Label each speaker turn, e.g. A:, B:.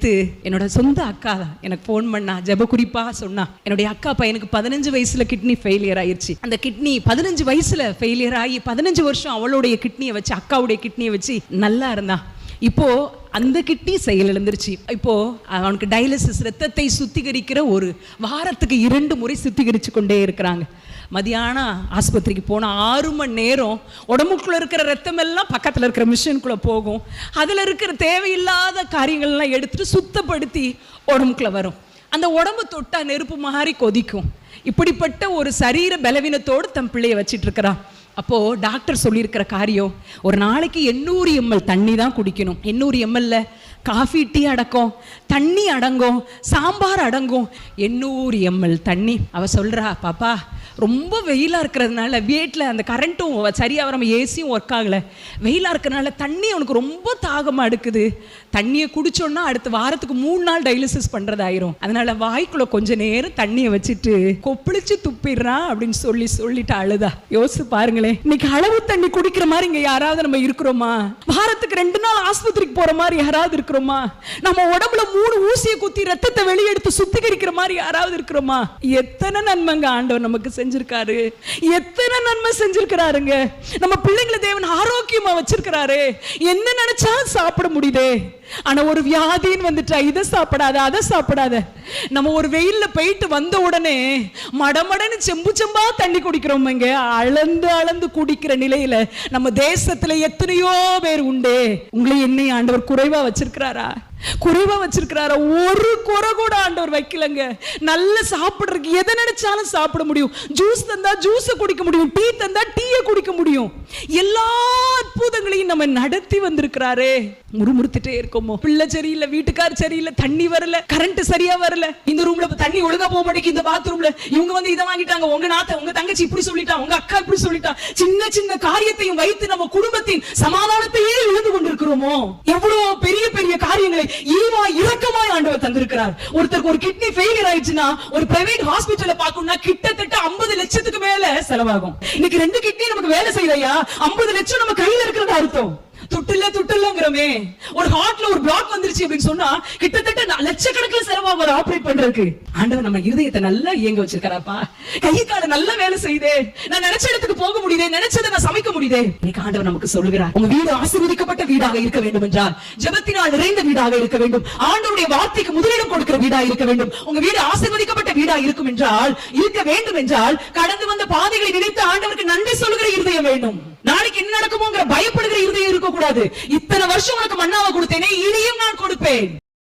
A: நேத்து என்னோட சொந்த அக்கா எனக்கு போன் பண்ணா, ஜெப குறிப்பா சொன்னா, என்னுடைய அக்கா பையனுக்கு 15 வயசுல கிட்னி ஃபெயிலியர் ஆயிடுச்சு. அந்த கிட்னி 15 வயசுல ஃபெயிலியர் ஆகி 15 வருஷம் அவளுடைய கிட்னியை வச்சு, அக்காவுடைய கிட்னியை வச்சு நல்லா இருந்தா. இப்போ அந்த கிட்னி செயல் இழந்துருச்சு. இப்போ அவனுக்கு டயாலிசிஸ், ரத்தத்தை சுத்திகரிக்கிற ஒரு வாரத்துக்கு 2 முறை சுத்திகரிச்சு கொண்டே இருக்கிறாங்க. மதியானம் ஆஸ்பத்திரிக்கு போனால் 6 மணி நேரம் உடம்புக்குள்ள இருக்கிற ரத்தம் எல்லாம் பக்கத்தில் இருக்கிற மிஷினுக்குள்ள போகும். அதில் இருக்கிற தேவையில்லாத காரியங்கள்லாம் எடுத்துட்டு சுத்தப்படுத்தி உடம்புக்குள்ள வரும். அந்த உடம்பு தொட்டா நெருப்பு மாதிரி கொதிக்கும். இப்படிப்பட்ட ஒரு சரீர பலவீனத்தோடு தன் பிள்ளைய வச்சிட்டு இருக்கிறா. அப்போ டாக்டர் சொல்லியிருக்கிற காரியம், ஒரு நாளைக்கு 800 ml தண்ணி தான் குடிக்கணும். 800 ml காஃபி, டீ அடங்கும், தண்ணி அடங்கும், சாம்பார் அடங்கும். 800 ml தண்ணி. அவ சொல்றா, பாப்பா ரொம்ப வெயிலாக இருக்கிறதுனால வீட்டில் அந்த கரண்ட்டும் சரியாக வராமல் ஏசியும் ஒர்க் ஆகலை, வெயிலாக இருக்கிறதுனால தண்ணி அவனுக்கு ரொம்ப தாகமாக எடுக்குது. தண்ணியை குடிச்சோன்னா அடுத்த வாரத்துக்கு 3 நாள் டயாலிசிஸ் பண்ணுறதாயிரும். அதனால வாய்க்குள்ள கொஞ்ச நேரம் தண்ணியை வச்சுட்டு கொப்பளிச்சு துப்பிடுறான் அப்படின்னு சொல்லிட்டு அழுதா. யோசிச்சு பாருங்களேன், இன்னைக்கு அளவு தண்ணி குடிக்கிற மாதிரி இங்கே யாராவது நம்ம இருக்கிறோமா? வாரத்துக்கு 2 நாள் ஆஸ்பத்திரிக்கு போகிற மாதிரி யாராவது இருக்கிறோமா? நம்ம உடம்புல 3 ஊசியை குத்தி ரத்தத்தை வெளியெடுத்து சுத்திகரிக்கிற மாதிரி யாராவது இருக்கிறோமா? எத்தனை நன்மைங்க ஆண்டவர் நமக்கு செஞ்சிருக்காரு, எத்தனை நன்மை செஞ்சிருக்கிறாருங்க. நம்ம பிள்ளைங்களை தேவன் ஆரோக்கியமா வச்சிருக்கிறாரு. என்ன நினைச்சாலும் சாப்பிட முடியுதே. ஆனா ஒரு வியாதின்னு வந்துட்டா இதை சாப்பிடாத, அதை சாப்பிடாத. நம்ம ஒரு வெயில்ல போயிட்டு வந்த உடனே மடமடன்னு செம்பா தண்ணி குடிக்கிறோம். இங்க அளந்து அளந்து குடிக்கிற நிலையில நம்ம தேசத்துல எத்தனையோ பேர் உண்டு. உங்களை என்னை ஆண்டவர் குறைவா வச்சிருக்கிறாரா? குறைவா வச்சிருக்கிறாரா? ஒரு குறை கூட ஆண்டவர் வைக்கலங்க. நல்ல சாப்பிடுறதுக்கு எதை நினைச்சாலும் சாப்பிட முடியும். ஜூஸ் தந்தா ஜூஸை குடிக்க முடியும், டீ தந்தா டீயை குடிக்க முடியும். எல்லா அற்புதங்களையும் நம்ம நடத்தி வந்திருக்கிறாரே. முறுமுறுத்துட்டே இருக்கோமோ, பிள்ளை சரியில்லை, வீட்டுக்கார் சரியில்லை, தண்ணி வரல, கரண்ட் சரியா வரல, இந்த ரூம்ல தண்ணி ஒழுங்கா போக மாட்டேங்குது, இந்த பாத்ரூம்ல இவங்க வந்து இதை வாங்கிட்டாங்க, உங்க நாத்த உங்க தங்கச்சி இப்படி சொல்லிட்டா, உங்க அக்கா இப்படி சொல்லிட்டா. சின்ன சின்ன காரியத்தையும் வைத்து நம்ம குடும்பத்தின் சமாதானத்தையே இழந்து கொண்டிருக்கிறோமோ. எவ்வளவு பெரிய பெரிய காரியங்களை இரக்கமாய் ஆண்டவர் தந்திருக்கிறார். ஒருத்தருக்கு ஒரு கிட்னி ஃபெயிலியர் ஆயிடுச்சுன்னா ஒரு பிரைவேட் ஹாஸ்பிட்டல்ல பார்க்கணும்னா கிட்டத்தட்ட 50 லட்சத்துக்கு மேல செலவாகும். இன்னைக்கு 2 கிட்னி நமக்கு வேலை செய்யலையா, 50 லட்சம் நம்ம கையில இருக்கிறது அர்த்தம். துட்டுலங்கிறமே. ஒரு ஹார்ட்ல ஒரு பிளாக் வந்துருச்சு அப்படின்னு சொன்னா கிட்டத்தட்ட லட்சக்கணக்கில் செலவாக ஆபரேட் பண்றதுக்கு. ஆண்டவர் நம்ம இருதயத்தை நல்லா இயங்க வச்சிருக்காராப்பா. கை கால நல்ல வேலை செய்தே, நான் நினைச்ச இடத்துக்கு போக முடியுதே, நினைச்சதை நான் சமைக்க முடியுதே. இன்னைக்கு ஆண்டவர் நமக்கு சொல்லுகிறார், உங்க வீடு ஆசீர்வதிக்கப்பட்ட வீடாக இருக்க வேண்டும் என்றால் ஜெபத்தினால் நிறைந்த வீடாக இருக்க வேண்டும். ஆண்டவருடைய வார்த்தைக்கு முதலிடம் கொடுக்கிற வீடாக இருக்க வேண்டும். உங்க வீடு ஆசீர்வதிக்கப்பட்ட வீடாக இருக்க வேண்டும் என்றால் கடந்து வந்த பாதைகளை நினைத்து ஆண்டவருக்கு நன்றி சொல்லுகிற இருதயம் வேண்டும். நாளைக்கு என்ன நடக்குமோங்கிற பயப்படுகிற இருதயம் இருக்க கூடாது. இத்தனை வருஷம் உனக்கு மன்னாவை கொடுத்தேனே, இனியும் நான் கொடுப்பேன்.